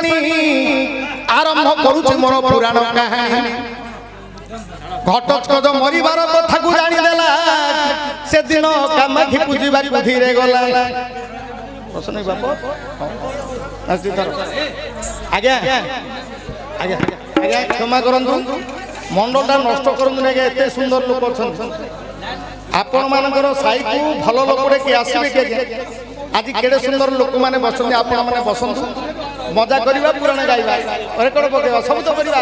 शुणी आरंभ करुछि मोर पुराण कहानी घटस्कच मरिबार कथा को जानी देला से दिन कामाक्षी पूजिबा को धीरे गला प्रश्न बाप आज्ञा आज्ञा आज्ञा क्षमा करंतु मंडलटा नष्ट करंतु नै एते सुंदर लोक छन आपण मानकर साई को भलो लोकड़े कि आसीबे के आज केड़े सुंदर लोक माने बसंती आपण माने बसंतु मजा करबा पुराण गाइबा रेकॉर्ड पकेबा सब तो करबा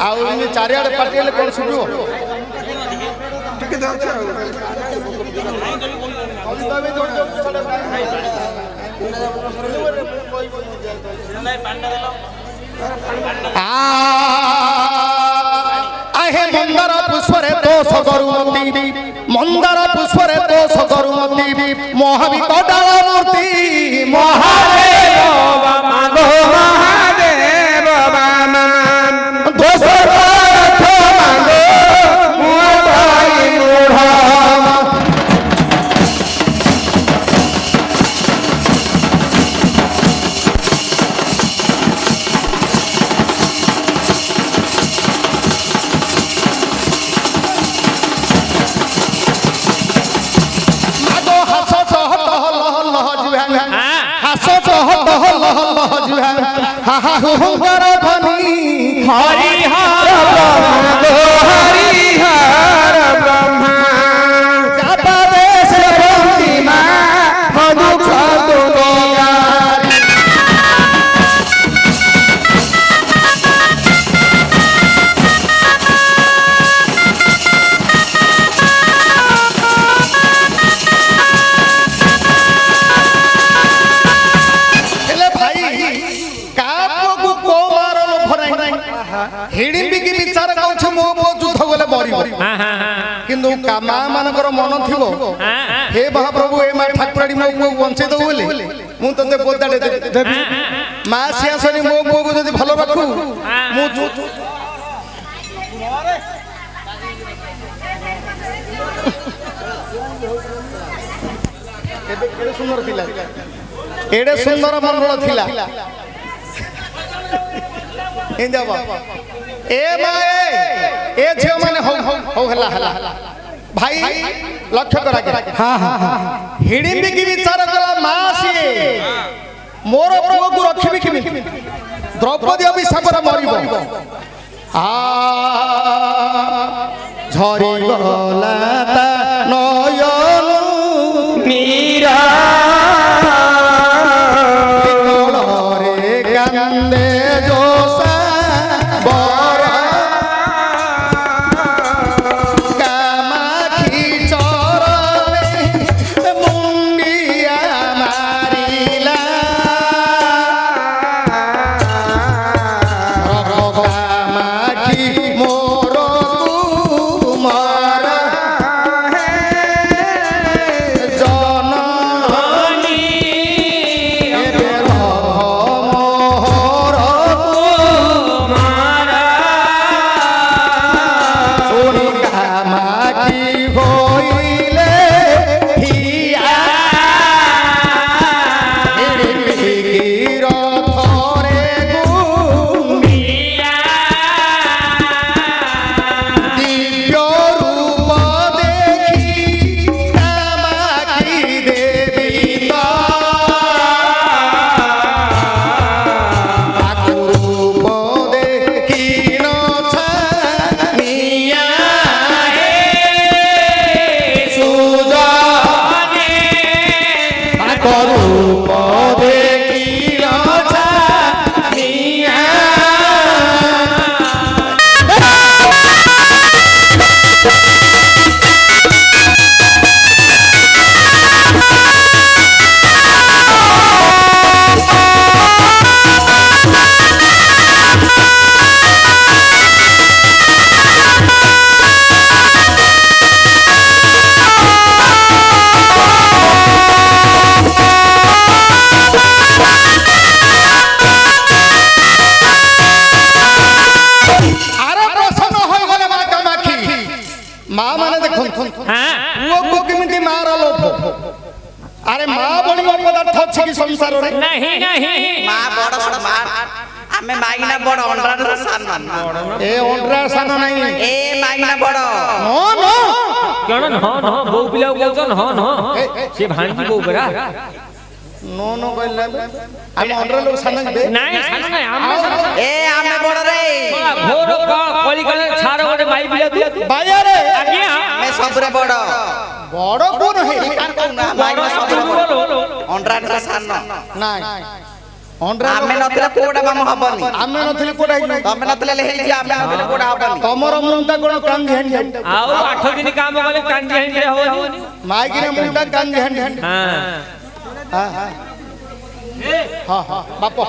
आउ इन चारियाडे पार्टीले कोन सुबियो ठीक जाउछ आहे मंदार पुष्परे दोष करुमती मंदार पुष्परे दोष करुमती महाविकटाल मूर्ति महादेव मागो महादेव बामा दोष मागो मुआई मूढ़ हुंकार ध्वनि हरिहर ब्रह्मा जाता देश प्रतिमा मधुख दुनिया हिडिंबी की विचार कौछ मो युद्ध गले मरिबो किंतु कामा मानकर मन थिबो हे महाप्रभु ए मा ठाकुराडी मो को वंचे दो बोले मु तते बोदाडे देबी मा सियासनी मो को जदी भलो रखू मु एडे सुंदर थिला एडे सुंदर मंडल थिला इंजाबा ए माए ए झियो माने हो हला भाई लक्ष्य करा के हां हां हिडिंबी की विचार कला मासी मोर पुओ को रखिबी कि द्रौपदी अभिशाप रे मरिबो आ झरी गला ता नयन मीरा रे कांदे संसार रे नहीं नहीं मा बड़ सम्मान आमे मागिना बड़ अंडरा सम्मान ए ओंड्रा सान नहीं ए मागिना बड़ नो नो कौन न न बो पिला बोलछन ह न से भांजी बो बरा नो नो कहले हम ओंड्रा लोग सान दे नहीं सान नहीं हम ए आमे बड़ रे घोर कली कले छाड़ गोटे माई पिला तू बाया रे आज्ञा मैं सबरे बड़ बड़ कोन है मागिना सबरे बड़ अंडरा सान नहीं ओंड्रा आमे नथिले कोडा माम हबनी आमे नथिले कोडा ही तमे नथिले लेहि जे आमे नथिले कोडा हबनी तमर मुंडा कोन कांजी हंडी आउ 8 दिन काम गले कांजी हंडी होनी मागिना मुंडा कांजी हंडी हां हां हां बापो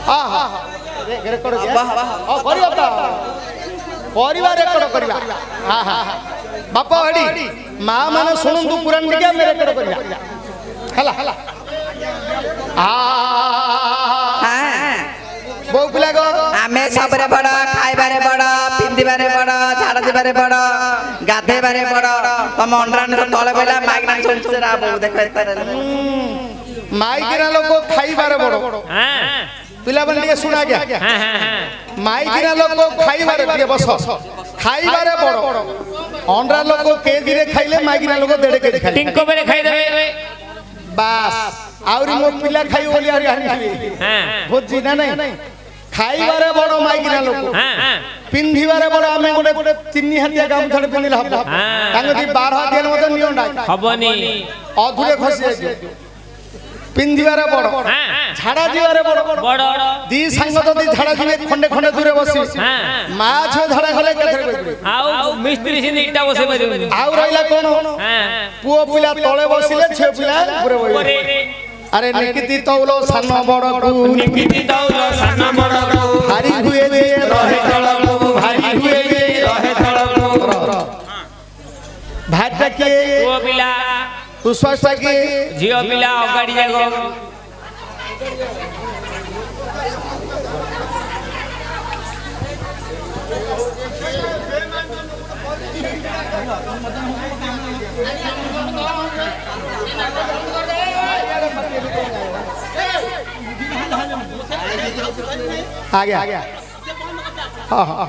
हां हां रेकॉर्ड गया ओ करियो ता परिवार रेकॉर्ड करबा हां हां बापा हडी मां माने सुनंदु पुराण दिया मेरे रेकॉर्ड करबा हला हला बो पिला गो आमे सबरे बड़ खाइबारे बड़ पिंदिबारे बड़ झाड़ दिबारे बड़ गाधेबारे बड़ तम अंडराने तले बेला मागना चलछरा बो देखो एतरे माइकिना लोग खाइबारे बड़ हां पिला बन के सुना गया हां हां माइकिना लोग खाइबारे के बस खाइबारे बड़ अंडरा लोग केजी रे खाइले माइकिना लोग 1.5 केजी खाइले टिंको बेरे खाइ देबे बास आउरी मो पिला खाइ ओली आरी हानि हां भोजी ना नहीं खाइबारे बड़ माइकिना लोग हां पिंधिबारे बड़ आमे गोटे 3 हातिया गाम छड़ पिनिला हबो तांग दी 12 दिन मते नियंडा हबनी अधुरे खसी जाय पिंधिबारे बड़ हां झाड़ा दिबारे बड़ बड़ दी संग तो दी झाड़ा दिबे खंडे खंडे दूरे बसी हां मा छ झाड़ा गले केथरे बइबे आउ मिस्त्री से नीटा बसे परिबनी आउ रहिला कोन हां पुओ पिला तळे बसिले छे पिला ऊपर बइबे अरे निकिति तौलो सान बड़ को निकिति तौलो सान बड़ को भारी हुए जे रहे तळको भारी हुए जे रहे तळको भाटा के ओ पिला उस्वासा के जियो पिला अगाड़ी जागो आ गया हां हां